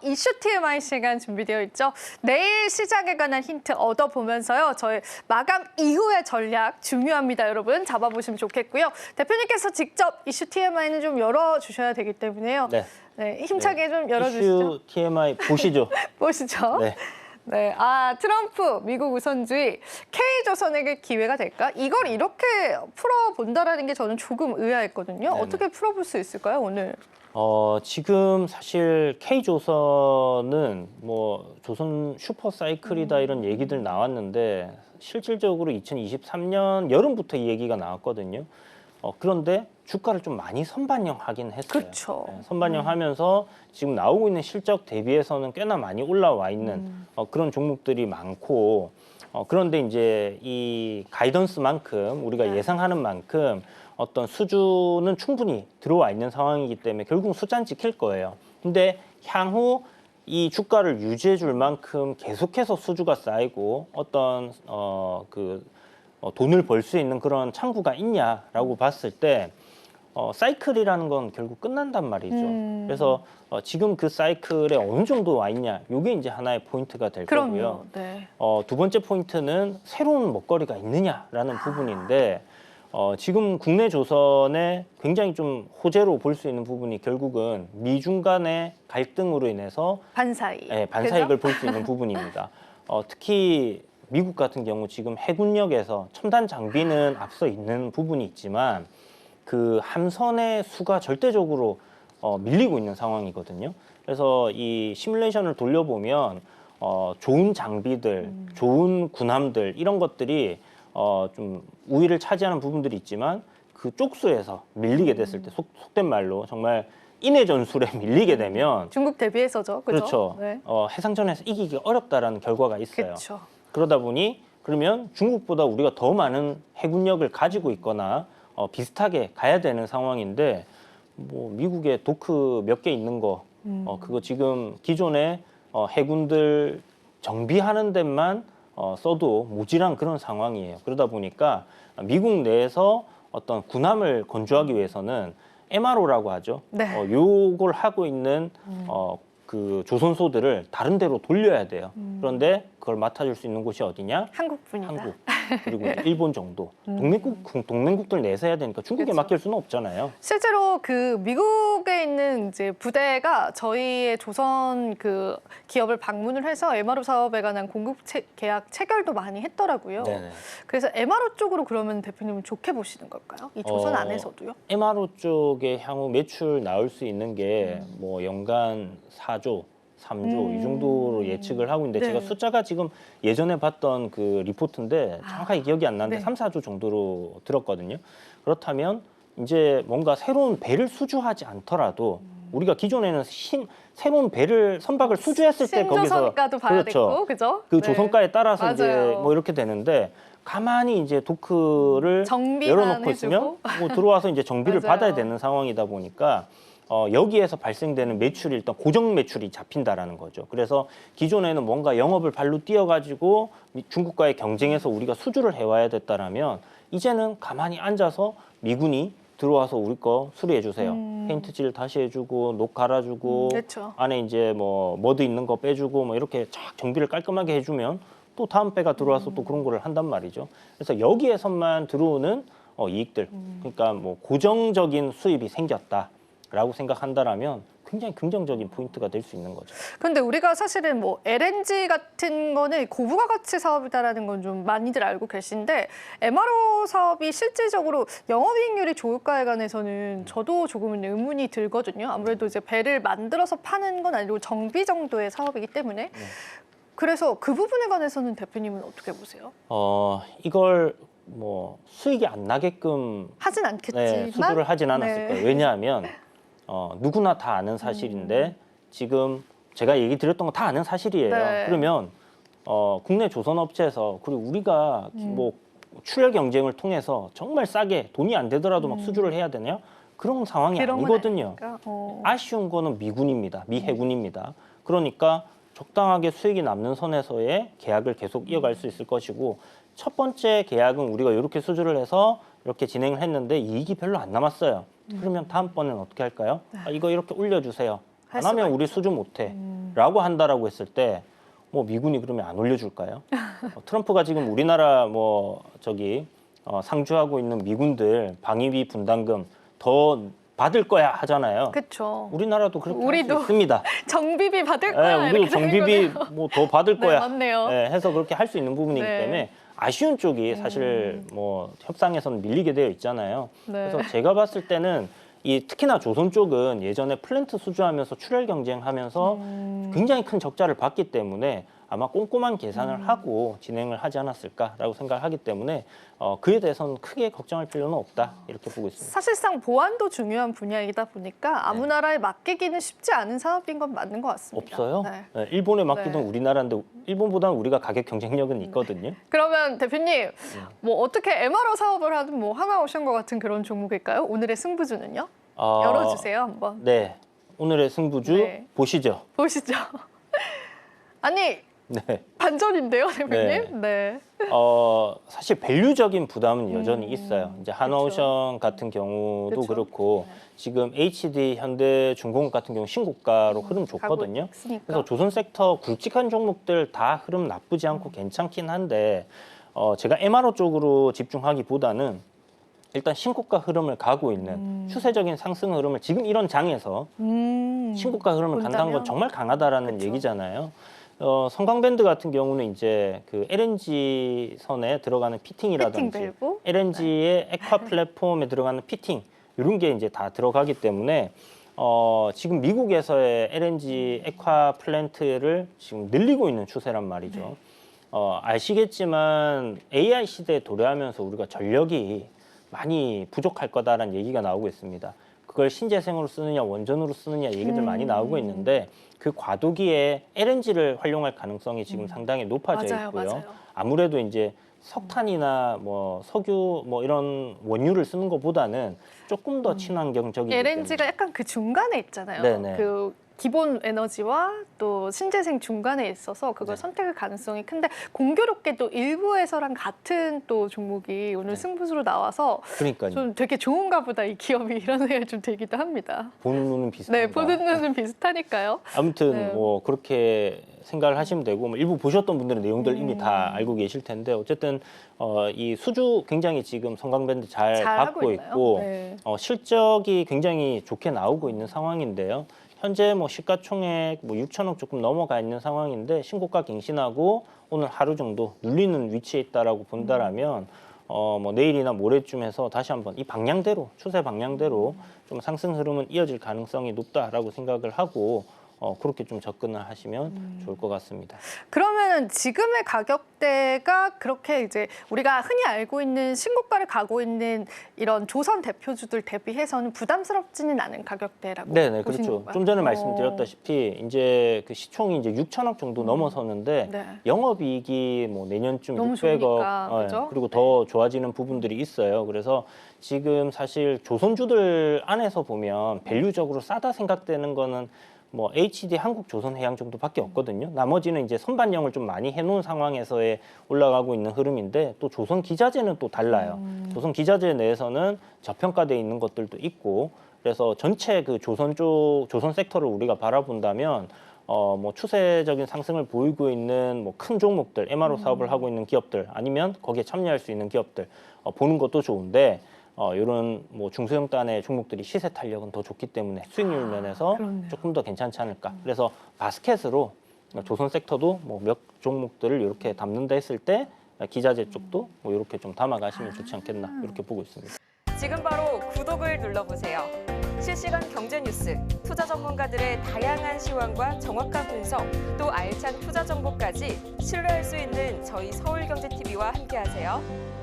이슈 TMI 시간 준비되어 있죠. 내일 시장에 관한 힌트 얻어보면서요. 저희 마감 이후의 전략 중요합니다, 여러분. 잡아보시면 좋겠고요. 대표님께서 직접 이슈 TMI는 좀 열어주셔야 되기 때문에요. 네, 힘차게 좀 열어주시죠. 이슈 TMI 보시죠. 보시죠. 네. 네, 트럼프 미국 우선주의 K조선에게 기회가 될까? 이걸 이렇게 풀어본다라는 게 저는 조금 의아했거든요. 네네. 어떻게 풀어볼 수 있을까요, 오늘? 지금 사실 K조선은 뭐 조선 슈퍼사이클이다 이런 얘기들 나왔는데 실질적으로 2023년 여름부터 이 얘기가 나왔거든요. 그런데 주가를 좀 많이 선반영하긴 했어요. 그렇죠. 네, 선반영하면서 지금 나오고 있는 실적 대비해서는 꽤나 많이 올라와 있는 그런 종목들이 많고 그런데 이제 이 가이던스만큼 우리가 네. 예상하는 만큼 어떤 수준은 충분히 들어와 있는 상황이기 때문에 결국 숫자는 지킬 거예요. 근데 향후 이 주가를 유지해 줄 만큼 계속해서 수주가 쌓이고 어떤 돈을 벌 수 있는 그런 창구가 있냐라고 봤을 때 사이클이라는 건 결국 끝난단 말이죠. 그래서 지금 그 사이클에 어느 정도 와 있냐, 이게 이제 하나의 포인트가 될 거고요. 네. 두 번째 포인트는 새로운 먹거리가 있느냐라는 부분인데 지금 국내 조선에 굉장히 좀 호재로 볼 수 있는 부분이 결국은 미중 간의 갈등으로 인해서 반사이. 네, 반사익을 볼 수 있는 부분입니다. 특히 미국 같은 경우 지금 해군력에서 첨단 장비는 앞서 있는 부분이 있지만 그 함선의 수가 절대적으로 밀리고 있는 상황이거든요. 그래서 이 시뮬레이션을 돌려보면 좋은 장비들, 좋은 군함들 이런 것들이 좀 우위를 차지하는 부분들이 있지만 그 쪽수에서 밀리게 됐을 때 속된 말로 정말 인해 전술에 밀리게 되면 중국 대비해서죠. 그렇죠. 네. 해상전에서 이기기 어렵다라는 결과가 있어요. 그렇죠. 그러다 보니 그러면 중국보다 우리가 더 많은 해군력을 가지고 있거나 비슷하게 가야 되는 상황인데 뭐 미국에 도크 몇 개 있는 거 그거 지금 기존에 해군들 정비하는 데만 써도 모질한 그런 상황이에요. 그러다 보니까 미국 내에서 어떤 군함을 건조하기 위해서는 MRO라고 하죠. 네. 요걸 하고 있는 그 조선소들을 다른 데로 돌려야 돼요. 그런데 그걸 맡아줄 수 있는 곳이 어디냐? 한국뿐이다. 한국. 그리고 이제 일본 정도. 동맹국들 내서 해야 되니까 중국에 그렇죠. 맡길 수는 없잖아요. 실제로 그 미국에 있는 이제 부대가 저희의 조선 그 기업을 방문을 해서 MRO 사업에 관한 공급 계약 체결도 많이 했더라고요. 네네. 그래서 MRO 쪽으로 그러면 대표님은 좋게 보시는 걸까요? 이 조선 안에서도요? MRO 쪽에 향후 매출 나올 수 있는 게 뭐 연간 4조, 3조 이 정도로 예측을 하고 있는데 네. 제가 숫자가 지금 예전에 봤던 그 리포트인데 정확하게 기억이 안 나는데 네. 3, 4조 정도로 들었거든요. 그렇다면 이제 뭔가 새로운 배를 수주하지 않더라도 우리가 기존에는 새로운 배를 선박을 수주했을 때 거기서 신조선가도 봐야 됐고, 그죠? 그 네. 조선가에 따라서 이제 맞아요. 뭐 이렇게 되는데 가만히 이제 도크를 정비만 열어놓고 있으면 해주고. 뭐 들어와서 이제 정비를 맞아요. 받아야 되는 상황이다 보니까 여기에서 발생되는 매출이 일단 고정 매출이 잡힌다라는 거죠. 그래서 기존에는 뭔가 영업을 발로 뛰어가지고 중국과의 경쟁에서 우리가 수주를 해와야 됐다라면 이제는 가만히 앉아서 미군이 들어와서 우리 거 수리해 주세요. 페인트질 다시 해주고 녹 갈아주고 그렇죠. 안에 이제 뭐 머드 있는 거 빼주고 뭐 이렇게 쫙 정비를 깔끔하게 해주면 또 다음 배가 들어와서 또 그런 거를 한단 말이죠. 그래서 여기에서만 들어오는 이익들, 그러니까 뭐 고정적인 수입이 생겼다라고 생각한다라면 굉장히 긍정적인 포인트가 될 수 있는 거죠. 근데 우리가 사실은 뭐 LNG 같은 거는 고부가 가치 사업이다라는 건 좀 많이들 알고 계신데 MRO 사업이 실질적으로 영업이익률이 좋을까에 관해서는 저도 조금은 의문이 들거든요. 아무래도 이제 배를 만들어서 파는 건 아니고 정비 정도의 사업이기 때문에. 그래서 그 부분에 관해서는 대표님은 어떻게 보세요? 이걸 뭐 수익이 안 나게끔 하진 않겠지만 수주를 하진 않았을 네. 거예요. 왜냐하면 누구나 다 아는 사실인데 지금 제가 얘기 드렸던 거 다 아는 사실이에요. 네. 그러면 국내 조선업체에서 그리고 우리가 뭐 출혈 경쟁을 통해서 정말 싸게 돈이 안 되더라도 막 수주를 해야 되냐? 그런 상황이 그런 건 아니거든요. 아니니까. 아쉬운 거는 미군입니다. 미 해군입니다. 그러니까 적당하게 수익이 남는 선에서의 계약을 계속 이어갈 수 있을 것이고 첫 번째 계약은 우리가 이렇게 수주를 해서 이렇게 진행을 했는데 이익이 별로 안 남았어요. 그러면 다음번에는 어떻게 할까요? 이거 이렇게 올려주세요. 안 하면 우리 수주 못해 라고 한다라고 했을 때 뭐 미군이 그러면 안 올려줄까요? 트럼프가 지금 우리나라 상주하고 있는 미군들 방위비 분담금 더 받을 거야 하잖아요. 그렇죠. 우리나라도 그렇게 할 우리도 수 있습니다. 정비비 받을 거야. 우리도 이렇게 되는 정비비 거네요. 뭐 더 받을 네, 거야. 맞네요. 해서 그렇게 할 수 있는 부분이기 네. 때문에 아쉬운 쪽이 사실 뭐 협상에서는 밀리게 되어 있잖아요. 네. 그래서 제가 봤을 때는 특히나 조선 쪽은 예전에 플랜트 수주하면서 출혈 경쟁하면서 굉장히 큰 적자를 봤기 때문에 아마 꼼꼼한 계산을 하고 진행을 하지 않았을까라고 생각을 하기 때문에 그에 대해서는 크게 걱정할 필요는 없다 이렇게 보고 있습니다. 사실상 보안도 중요한 분야이다 보니까 아무 나라에 맡기기는 쉽지 않은 사업인 건 맞는 것 같습니다. 없어요? 네. 네, 일본에 맡기던 네. 우리나라인데 일본보다는 우리가 가격 경쟁력은 있거든요. 그러면 대표님, 뭐 어떻게 MRO 사업을 하는 뭐 하나오션과 같은 그런 종목일까요? 오늘의 승부주는요? 열어주세요 한번. 네, 오늘의 승부주 네. 보시죠. 보시죠. 아니 네. 반전인데요, 대표님? 네. 사실 밸류적인 부담은 여전히 있어요. 이제 한오션 같은 경우도 그쵸. 그렇고 지금 HD, 현대, 중공업 같은 경우 신고가로 흐름 좋거든요. 가고 있으니까. 그래서 조선 섹터 굵직한 종목들 다 흐름 나쁘지 않고 괜찮긴 한데 제가 MRO 쪽으로 집중하기보다는 일단 신고가 흐름을 가고 있는 추세적인 상승 흐름을 지금 이런 장에서 신고가 흐름을 간다는 건 정말 강하다라는 그쵸. 얘기잖아요. 성광밴드 같은 경우는 이제 그 LNG 선에 들어가는 피팅이라든지 피팅 밸브? LNG의 액화 플랫폼에 들어가는 피팅 이런 게 이제 다 들어가기 때문에 지금 미국에서의 LNG 액화 플랜트를 지금 늘리고 있는 추세란 말이죠. 아시겠지만 AI 시대에 도래하면서 우리가 전력이 많이 부족할 거다라는 얘기가 나오고 있습니다. 그걸 신재생으로 쓰느냐 원전으로 쓰느냐 얘기들 많이 나오고 있는데 그 과도기에 LNG를 활용할 가능성이 지금 상당히 높아져 맞아요, 있고요. 맞아요. 아무래도 이제 석탄이나 뭐 석유 뭐 이런 원유를 쓰는 것보다는 조금 더 친환경적이기 때문에 LNG가 약간 그 중간에 있잖아요. 네네. 그 기본 에너지와 또 신재생 중간에 있어서 그걸 네. 선택할 가능성이 큰데 공교롭게도 일부에서랑 같은 또 종목이 오늘 승부수로 나와서 그러니까요. 좀 되게 좋은가 보다 이 기업이 이런 생각이 좀 들기도 합니다. 보는 눈은 비슷한가. 네, 보는 눈은 비슷하니까요. 아무튼 네. 뭐 그렇게 생각을 하시면 되고 뭐 일부 보셨던 분들은 내용들 이미 다 알고 계실 텐데 어쨌든 이 수주 굉장히 지금 성광밴드 잘 하고 받고 있나요? 있고 네. 실적이 굉장히 좋게 나오고 있는 상황인데요. 현재 뭐 시가총액 뭐 6천억 조금 넘어가 있는 상황인데 신고가 갱신하고 오늘 하루 정도 눌리는 위치에 있다라고 본다라면 뭐 내일이나 모레쯤에서 다시 한번 이 방향대로 추세 방향대로 좀 상승 흐름은 이어질 가능성이 높다라고 생각을 하고 그렇게 좀 접근을 하시면 좋을 것 같습니다. 그러면은 지금의 가격대가 그렇게 이제 우리가 흔히 알고 있는 신고가를 가고 있는 이런 조선 대표주들 대비해서는 부담스럽지는 않은 가격대라고 네네 보시는 그렇죠. 건가요? 좀 전에 말씀드렸다시피 이제 그 시총이 이제 6천억 정도 넘어섰는데 네. 영업이익이 뭐 내년쯤 너무 600억 좋으니까, 그죠? 그리고 더 좋아지는 부분들이 있어요. 그래서 지금 사실 조선주들 안에서 보면 밸류적으로 싸다 생각되는 거는 뭐 HD 한국조선해양 정도밖에 없거든요. 나머지는 이제 선반영을 좀 많이 해놓은 상황에서의 올라가고 있는 흐름인데 또 조선 기자재는 또 달라요. 조선 기자재 내에서는 저평가돼 있는 것들도 있고 그래서 전체 그 조선 섹터를 우리가 바라본다면 뭐 추세적인 상승을 보이고 있는 뭐 큰 종목들, MRO 사업을 하고 있는 기업들 아니면 거기에 참여할 수 있는 기업들 보는 것도 좋은데. 이런 뭐 중소형단의 종목들이 시세 탄력은 더 좋기 때문에 수익률 면에서 그렇네요. 조금 더 괜찮지 않을까. 그래서 바스켓으로 조선 섹터도 뭐 몇 종목들을 이렇게 담는다 했을 때 기자재 쪽도 뭐 이렇게 좀 담아가시면 좋지 않겠나 이렇게 보고 있습니다. 지금 바로 구독을 눌러보세요. 실시간 경제 뉴스, 투자 전문가들의 다양한 시황과 정확한 분석, 또 알찬 투자 정보까지 신뢰할 수 있는 저희 서울경제TV와 함께하세요.